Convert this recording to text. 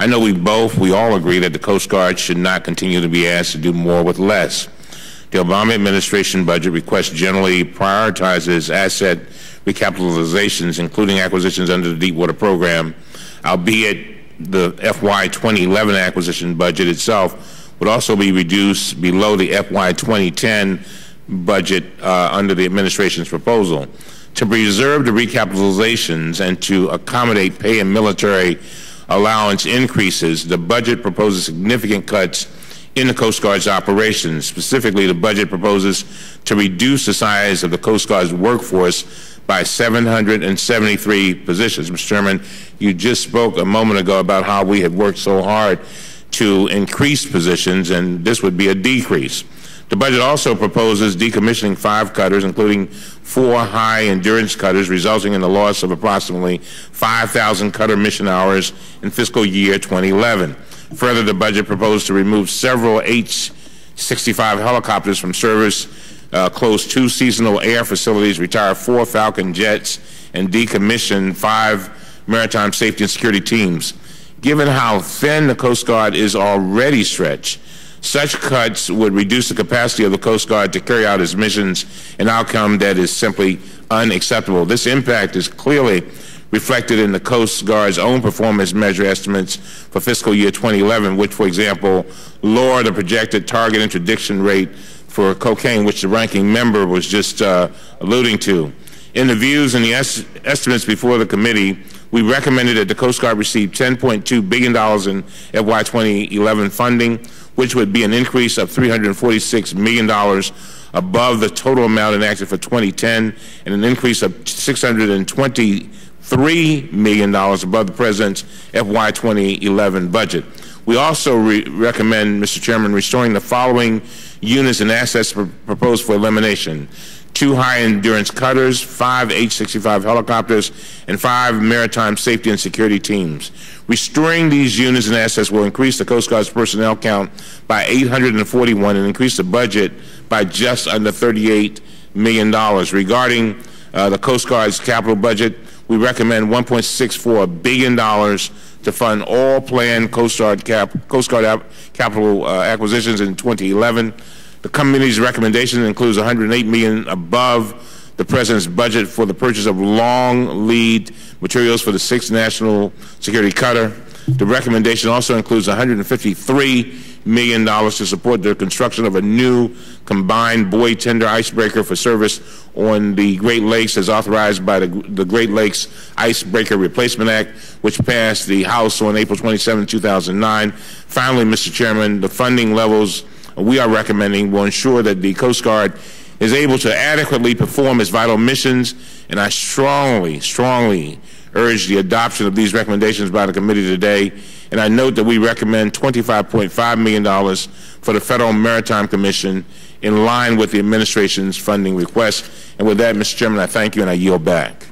I know we all agree that the Coast Guard should not continue to be asked to do more with less. The Obama administration budget request generally prioritizes asset recapitalizations, including acquisitions under the Deepwater program, albeit the FY 2011 acquisition budget itself would also be reduced below the FY 2010 budget under the administration's proposal. To preserve the recapitalizations and to accommodate pay and military allowance increases, the budget proposes significant cuts in the Coast Guard's operations. Specifically, the budget proposes to reduce the size of the Coast Guard's workforce by 773 positions. Mr. Chairman, you just spoke a moment ago about how we have worked so hard to increase positions, and this would be a decrease. The budget also proposes decommissioning 5 cutters, including 4 high-endurance cutters, resulting in the loss of approximately 5,000 cutter mission hours in fiscal year 2011. Further, the budget proposed to remove several H-65 helicopters from service, close 2 seasonal air facilities, retire 4 Falcon jets, and decommission 5 maritime safety and security teams. Given how thin the Coast Guard is already stretched, such cuts would reduce the capacity of the Coast Guard to carry out its missions, an outcome that is simply unacceptable. This impact is clearly reflected in the Coast Guard's own performance measure estimates for fiscal year 2011, which, for example, lower the projected target interdiction rate for cocaine, which the ranking member was just alluding to. In the views and the estimates before the committee, we recommended that the Coast Guard receive $10.2 billion in FY 2011 funding, which would be an increase of $346 million above the total amount enacted for 2010, and an increase of $623 million above the President's FY 2011 budget. We also recommend, Mr. Chairman, restoring the following units and assets proposed for elimination: 2 high-endurance cutters, 5 H-65 helicopters, and 5 maritime safety and security teams. Restoring these units and assets will increase the Coast Guard's personnel count by 841 and increase the budget by just under $38 million. Regarding the Coast Guard's capital budget, we recommend $1.64 billion to fund all planned Coast Guard capital acquisitions in 2011. The committee's recommendation includes $108 million above the President's budget for the purchase of long lead materials for the 6th National Security Cutter. The recommendation also includes $153 million to support the construction of a new combined buoy tender icebreaker for service on the Great Lakes, as authorized by the Great Lakes Icebreaker Replacement Act, which passed the House on April 27, 2009. Finally, Mr. Chairman, the funding levels we are recommending will ensure that the Coast Guard is able to adequately perform its vital missions, and I strongly urge the adoption of these recommendations by the committee today. And I note that we recommend $25.5 million for the Federal Maritime Commission in line with the administration's funding request. And with that, Mr. Chairman, I thank you and I yield back.